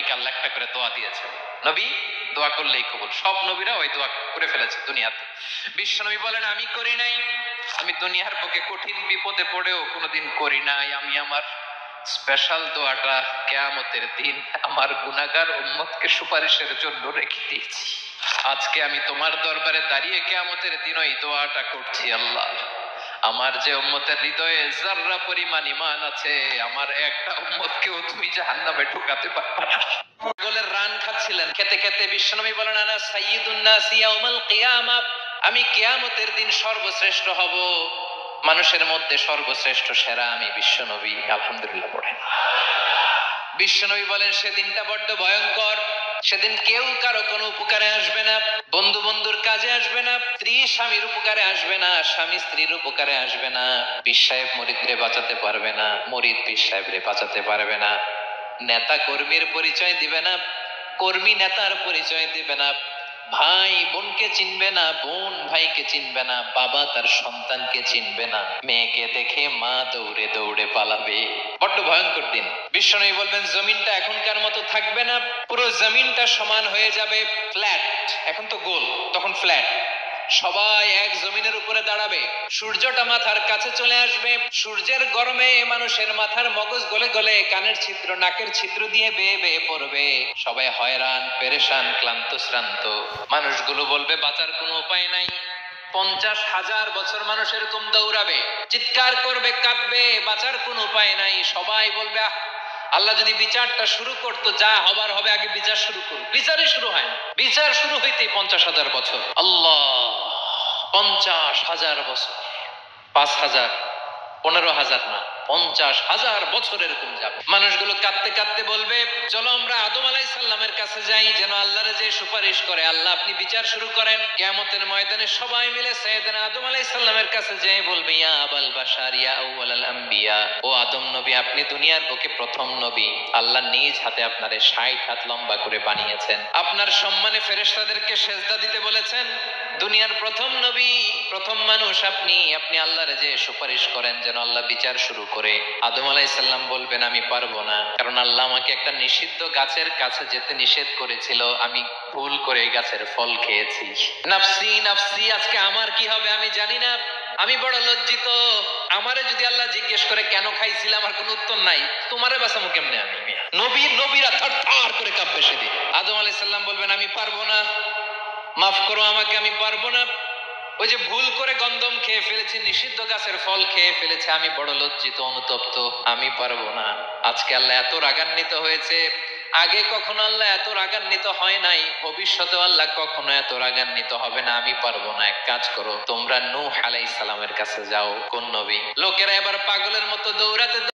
নবীকে আল্লাহ একটা করে দোয়া দিয়েছেন। নবী দোয়া করলেই কবুল। সব নবীরা ওই দোয়া করে ফেলেছে দুনিয়াতে। বিশ্ব নবী বলেন আমি করি নাই, আমি দুনিয়ার বুকে কঠিন বিপদে পড়েও কোনোদিন করি নাই। আমি আমার স্পেশাল দোয়াটা কিয়ামতের দিন আমার গুনাহগার উম্মতকে সুপারিশের জন্য রেখে দিয়েছি। আজকে আমি তোমার দরবারে দাঁড়িয়ে কিয়ামতের দিন ওই দোয়াটা করছি, আল্লাহ আমার যে উম্মতের হৃদয়ে যাররা পরিমাণ ঈমান আছে, আমার একটা উম্মতকেও তুমি জাহান্নামে ঢোকাতে পারবে না। পাগলের রান খাচ্ছিলেন, খেতে খেতে বিশ্বনবী বলেন আনা সাইয়্যিদুন নাস ইয়াউমাল কিয়ামা, আমি কিয়ামতের দিন সর্বশ্রেষ্ঠ হব, মানুষের মধ্যে সর্বশ্রেষ্ঠ সেরা আমি বিশ্বনবী। আলহামদুলিল্লাহ পড়েন। বিশ্বনবী বলেন সেদিনটা বড্ড ভয়ঙ্কর, সেদিন কেউ কারো কোনো উপকারে আসবে না, বন্ধু বন্ধুর কাজে আসবে না, স্ত্রী স্বামীর উপকারে আসবে না, স্বামী স্ত্রীর উপকারে আসবে না, পীর সাহেব মুরিদরে বাঁচাতে পারবে না, মুরিদ পীর সাহেবরে বাঁচাতে পারবে না, নেতা কর্মীর পরিচয় দিবে না, কর্মী নেতার পরিচয় দিবে না, ভাই বোনকে চিনবে না, বোন ভাইকে চিনবে না, বাবা তার সন্তানকে চিনবে না, মেয়েকে দেখে মা দৌড়ে দৌড়ে পালাবে। বড্ড ভয়ঙ্কর দিন। বিশ্বনবী বলবেন জমিনটা এখনকার মতো থাকবে না, পুরো জমিনটা সমান হয়ে যাবে, ফ্ল্যাট। এখন তো গোল, তখন ফ্ল্যাট। সবাই এক জমিনের উপরে দাঁড়াবে, সূর্যটা মাথার কাছে চলে আসবে, সূর্যের গরমে মানুষের মাথার মগজ গলে গলে কানের ছিদ্র নাকের ছিদ্র দিয়ে বেয়ে বেয়ে পড়বে, সবাই হয়রান পেরেশান ক্লান্ত শ্রান্ত। মানুষগুলো বলবে বাঁচার কোনো উপায় নাই। 50,000 বছর মানুষ এরকম দৌড়াবে, চিৎকার করবে, কাঁদবে, বাঁচার কোনো উপায় নাই। সবাই বলবে আল্লাহ যদি বিচারটা শুরু করতো, যা হবার হবে, আগে বিচার শুরু করুন। বিচারই শুরু হয় না, বিচার শুরু হইতেই 50,000 বছর। আল্লাহ 50,000 বছর, 5,000, 15,000 না, 50,000 বছর এরকম যাবে। মানুষগুলো কাঁদতে কাঁদতে বলবে চলো আমরা আদম আলাইহিস সালামের কাছে যাই, যেন আল্লাহরে যে সুপারিশ করে, আল্লাহ আপনি বিচার শুরু করেন। কিয়ামতের ময়দানে সবাই মিলে সাইয়েদনা আদম আলাইহিস সালামের কাছে যেয়ে বলবে ইয়া আবাল বাশার ইয়া আউয়ালাল আম্বিয়া, ও আদম নবী আপনি দুনিয়ার বুকে প্রথম নবী, আল্লাহ নিজ হাতে আপনারে 60 হাত লম্বা করে বানিয়েছেন, আপনার সম্মানে ফেরেশতাদেরকে সেজদা দিতে বলেছেন, দুনিয়ার প্রথম নবী প্রথম মানুষ আপনি, আপনি আল্লাহরে যে সুপারিশ করেন যেন আল্লাহ বিচার শুরু করে। আদম আলাইহিস সালাম বলবেন আমি পারবো না, কারণ আল্লাহ আমাকে একটা নিষিদ্ধ গাছের কাছে যেতে নিষেধ করেছিল, আমি ভুল করে এই গাছের ফল খেয়েছি। নাফসি নাফসি, আজকে আমার কি হবে আমি জানি না, আমি বড় লজ্জিত। আমারে যদি আল্লাহ জিজ্ঞেস করে কেন খাইছিলাম, আমার কোনো উত্তর নাই, তোমারে বাঁচামু কেমনে আমি? নবীরা থরথর করে কাঁপবে সেদিন। আদম আলাইহিস সালাম বলবেন আমি পারবো না, মাফ করো আমাকে, আমি পারবো না, ওই যে ভুল করে গন্ধম খেয়ে ফেলেছি, নিষিদ্ধ গাছের ফল খেয়ে ফেলেছে, আমি বড় লজ্জিত অনুতপ্ত, আমি পারবো না। আজকে আল্লাহ এত রাগান্বিত হয়েছে, আগে কখনো আল্লাহ এত রাগান্বিত হয় নাই, ভবিষ্যতে আল্লাহ কখনো এত রাগান্বিত হবে না, আমি পারবো না। এক কাজ করো, তোমরা নূহ আলাইহিস সালামের কাছে যাও। কোন নবী? লোকেরা এবার পাগলের মতো দৌড়াতে